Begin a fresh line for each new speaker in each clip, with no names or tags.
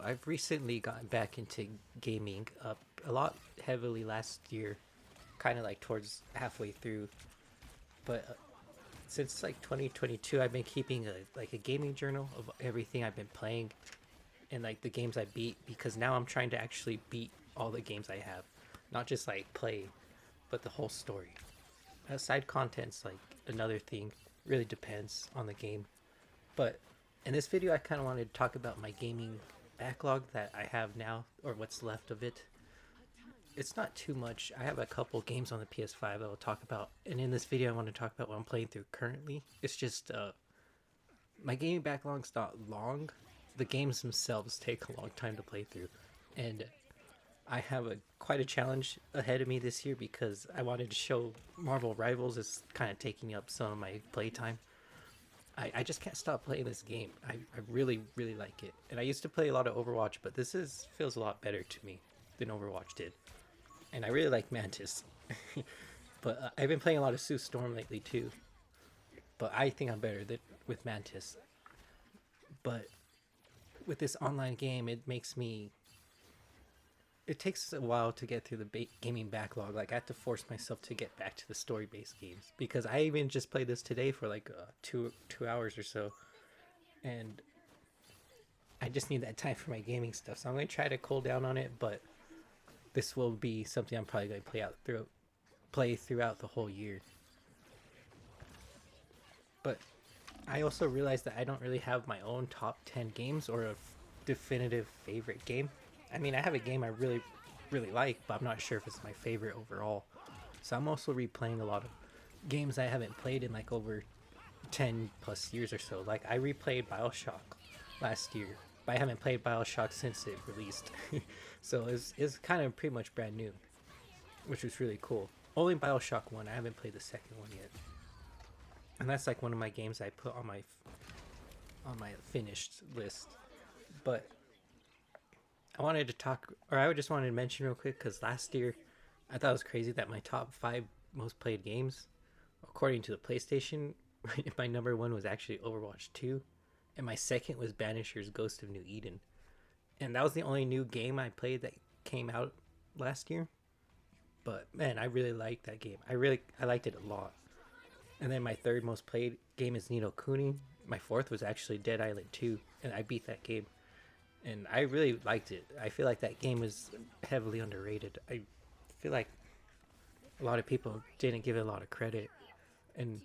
I've recently gotten back into gaming a lot heavily last year, kind of like towards halfway through. But since like 2022, I've been keeping a gaming journal of everything I've been playing and like the games I beat because now I'm trying to actually beat all the games I have, not just like play, but the whole story. Side content's like another thing. Really depends on the game. But in this video, I kind of wanted to talk about my gaming backlog that I have now, or what's left of it. It's not too much. I have a couple games on the PS5 I will talk about, and in this video, I want to talk about what I'm playing through currently. It's just my gaming backlog's not long. The games themselves take a long time to play through, and I have a quite a challenge ahead of me this year because I wanted to show Marvel Rivals is kind of taking up some of my playtime. I just can't stop playing this game. I really, really like it. And I used to play a lot of Overwatch, but this is feels a lot better to me than Overwatch did. And I really like Mantis. But I've been playing a lot of Sue Storm lately too. But I think I'm better with Mantis. But with this online game, it makes me. It takes a while to get through the gaming backlog. Like I have to force myself to get back to the story-based games because I even just played this today for like 2 hours or so, and I just need that time for my gaming stuff. So I'm gonna try to cool down on it, but this will be something I'm probably gonna play throughout the whole year. But I also realized that I don't really have my own top 10 games or a definitive favorite game. I mean, I have a game I really, really like, but I'm not sure if it's my favorite overall. So I'm also replaying a lot of games I haven't played in like over 10 plus years or so. Like I replayed Bioshock last year, but I haven't played Bioshock since it released. So it's kind of pretty much brand new, which was really cool. Only Bioshock 1, I haven't played the second one yet. And that's like one of my games I put on my finished list. But I wanted to talk, or I just wanted to mention real quick because last year I thought it was crazy that my top five most played games, according to the PlayStation, my number one was actually Overwatch 2, and my second was Banisher's Ghost of New Eden. And that was the only new game I played that came out last year. But man, I really liked that game. I liked it a lot. And then my third most played game is Nino Kuni. My fourth was actually Dead Island 2, and I beat that game and I really liked it. I feel like that game is heavily underrated. I feel like a lot of people didn't give it a lot of credit, and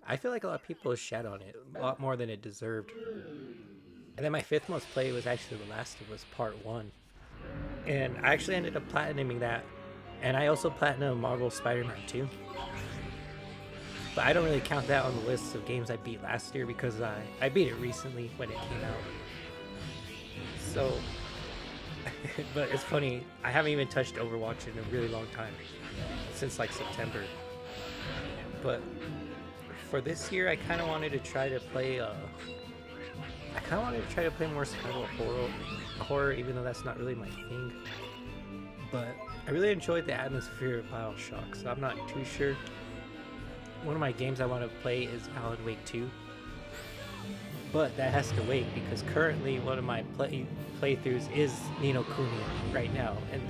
I feel like a lot of people shat on it a lot more than it deserved. And then my fifth most played was actually The Last of Us Part One, and I actually ended up platinuming that. And I also platinum Marvel Spider-Man 2. But I don't really count that on the list of games I beat last year because I beat it recently when it came out. So, but it's funny, I haven't even touched Overwatch in a really long time, since like September. But for this year, I kind of wanted to try to play. I kind of wanted to try to play more survival horror, even though that's not really my thing. But I really enjoyed the atmosphere of Bioshock, so I'm not too sure. One of my games I want to play is Alan Wake 2, but that has to wait because currently one of my playthroughs is Nino Kuni right now, and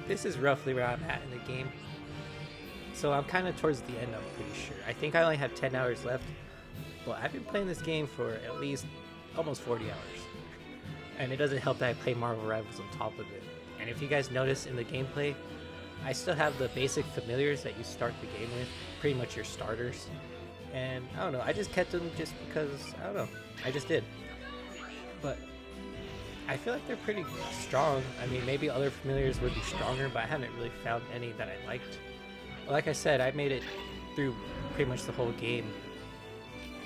this is roughly where I'm at in the game. So I'm kind of towards the end, I'm pretty sure. I think I only have 10 hours left, but I've been playing this game for at least almost 40 hours. And it doesn't help that I play Marvel Rivals on top of it. And if you guys notice in the gameplay, I still have the basic familiars that you start the game with, pretty much your starters. And I don't know, I just kept them just because, I don't know, I just did. But I feel like they're pretty strong. I mean, maybe other familiars would be stronger, but I haven't really found any that I liked. Like I said, I made it through pretty much the whole game.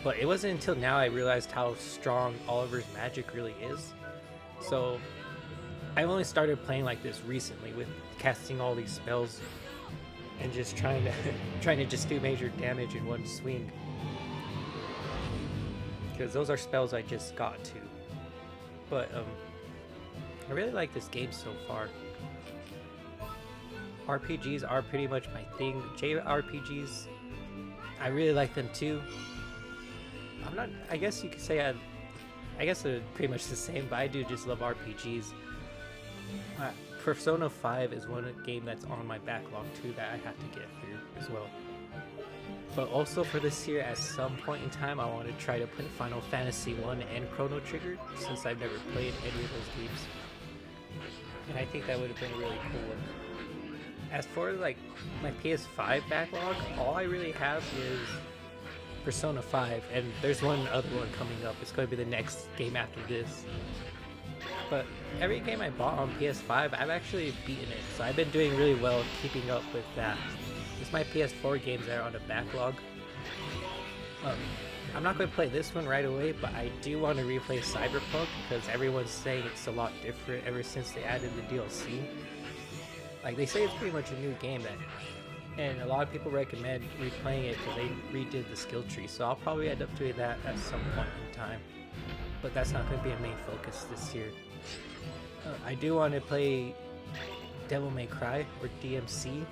But it wasn't until now I realized how strong Oliver's magic really is. So I only started playing like this recently with casting all these spells and just trying to just do major damage in one swing. Because those are spells I just got to. But I really like this game so far. RPGs are pretty much my thing. JRPGs, I really like them too. I guess you could say I guess they're pretty much the same, but I do just love RPGs. Persona 5 is one game that's on my backlog too that I have to get through as well. But also for this year, at some point in time, I want to try to play Final Fantasy 1 and Chrono Trigger, since I've never played any of those games. And I think that would have been a really cool one. As for like my PS5 backlog, all I really have is Persona 5, and there's one other one coming up. It's going to be the next game after this. But every game I bought on PS5, I've actually beaten it, so I've been doing really well keeping up with that. It's my PS4 games that are on the backlog. I'm not going to play this one right away, but I do want to replay Cyberpunk because everyone's saying it's a lot different ever since they added the DLC. Like, they say it's pretty much a new game, and a lot of people recommend replaying it because they redid the skill tree, so I'll probably end up doing that at some point in time. But that's not going to be a main focus this year. I do want to play Devil May Cry, or DMC.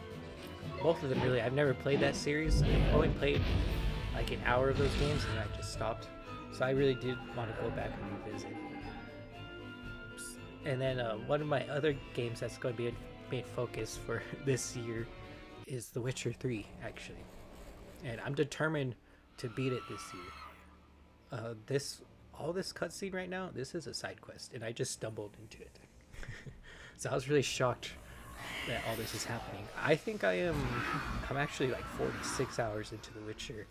Both of them, really. I've never played that series. I've only played like an hour of those games and I just stopped. So I really did want to go back and revisit. And then one of my other games that's going to be a main focus for this year is The Witcher 3, actually. And I'm determined to beat it this year. All this cutscene right now, this is a side quest, and I just stumbled into it. So I was really shocked that all this is happening. I think I'm actually like 46 hours into The Witcher.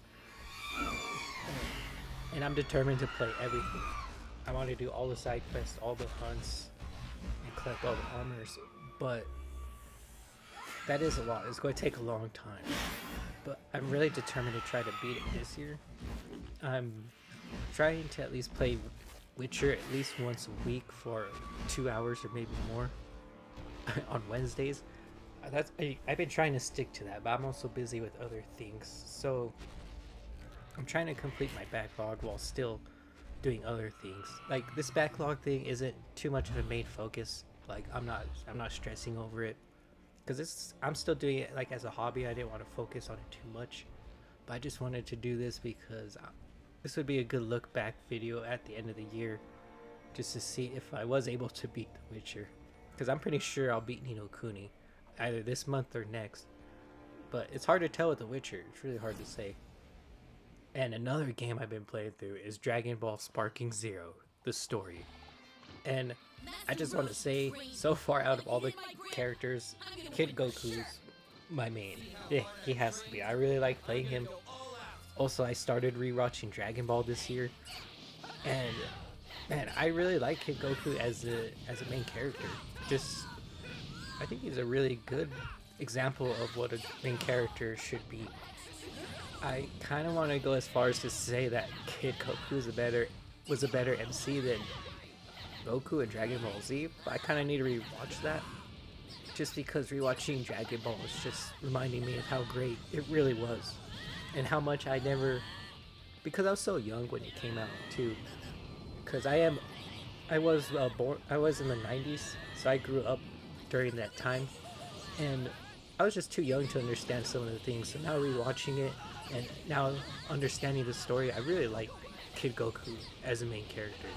And I'm determined to play everything. I want to do all the side quests, all the hunts, and collect all the armors. But that is a lot. It's going to take a long time. But I'm really determined to try to beat it this year. I'm trying to at least play Witcher at least once a week for 2 hours or maybe more on Wednesdays. I've been trying to stick to that, but I'm also busy with other things. So I'm trying to complete my backlog while still doing other things. Like, this backlog thing isn't too much of a main focus. Like, I'm not stressing over it because I'm still doing it like as a hobby. I didn't want to focus on it too much, but I just wanted to do this because this would be a good look back video at the end of the year, just to see if I was able to beat The Witcher. Because I'm pretty sure I'll beat Ni no Kuni either this month or next. But it's hard to tell with The Witcher. It's really hard to say. And another game I've been playing through is Dragon Ball Sparking Zero, the story. And I just want to say, so far out of all the characters, Kid Goku's my main. Yeah, he has to be. I really like playing him. Also, I started rewatching Dragon Ball this year, and man, I really like Kid Goku as a main character. I think he's a really good example of what a main character should be. I kind of want to go as far as to say that Kid Goku was a better MC than Goku in Dragon Ball Z, but I kind of need to rewatch that, just because rewatching Dragon Ball is just reminding me of how great it really was. And how much because I was so young when it came out too. Because I was in the 90s, so I grew up during that time, and I was just too young to understand some of the things. So now rewatching it and now understanding the story, I really like Kid Goku as a main character.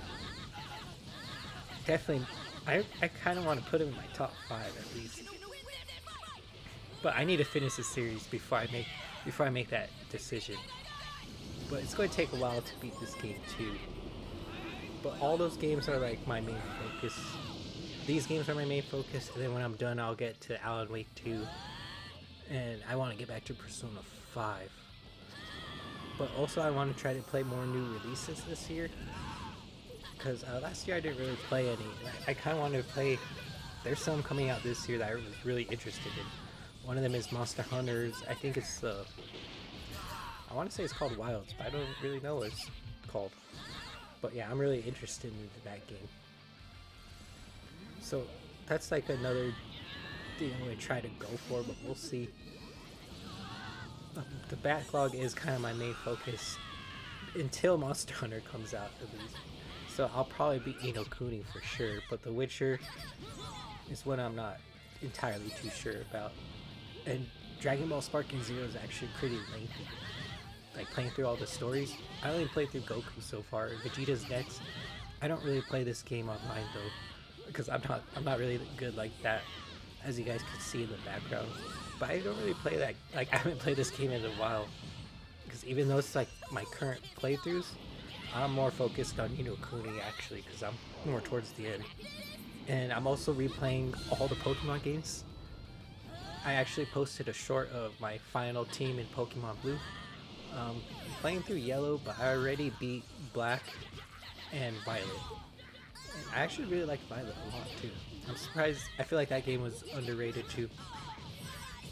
Definitely, I kind of want to put him in my top 5 at least. But I need to finish the series before I make that decision. But it's going to take a while to beat this game too. But all those games are like my main focus. These games are my main focus, and then when I'm done, I'll get to Alan Wake 2, and I want to get back to Persona 5. But also, I want to try to play more new releases this year, because last year I didn't really play any. I kind of wanted to play. There's some coming out this year that I was really interested in. One of them is Monster Hunters. I think it's I want to say it's called Wilds, but I don't really know what it's called. But yeah, I'm really interested in that game. So that's like another thing I'm going to try to go for, but we'll see. The backlog is kind of my main focus until Monster Hunter comes out, at least. So I'll probably beat Ni no Kuni for sure, but The Witcher is one I'm not entirely too sure about. And Dragon Ball Sparking Zero is actually pretty lengthy. Like, playing through all the stories. I only played through Goku so far. Vegeta's next. I don't really play this game online though, because I'm not really good like that, as you guys can see in the background. But I don't really play that. Like I haven't played this game in a while, because even though it's like my current playthroughs, I'm more focused on Kuni actually, because I'm more towards the end. And I'm also replaying all the Pokemon games. I actually posted a short of my final team in Pokemon Blue. Um, Playing through Yellow, but I already beat Black and Violet. And I actually really like Violet a lot too. I'm surprised. I feel like that game was underrated too.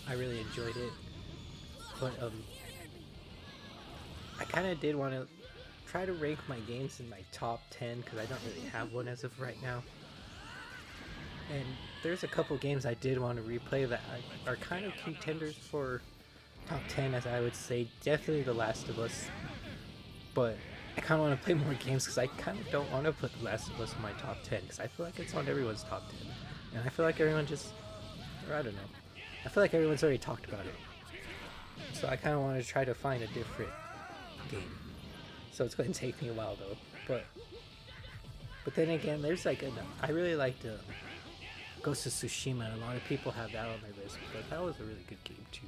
I really enjoyed it, but I kind of did want to try to rank my games in my top 10 because I don't really have one as of right now. And there's a couple games I did want to replay that are kind of contenders for top 10, as I would say. Definitely The Last of Us, but I kind of want to play more games because I kind of don't want to put The Last of Us in my top 10 because I feel like it's on everyone's top 10. And I feel like everyone just, or I don't know, I feel like everyone's already talked about it. So I kind of want to try to find a different game. So it's going to take me a while though. But then again, there's like I really liked Ghost of Tsushima. A lot of people have that on their list, but that was a really good game too.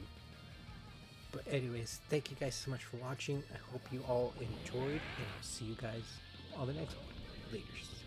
But anyways, thank you guys so much for watching. I hope you all enjoyed, and I'll see you guys on the next one. Laters.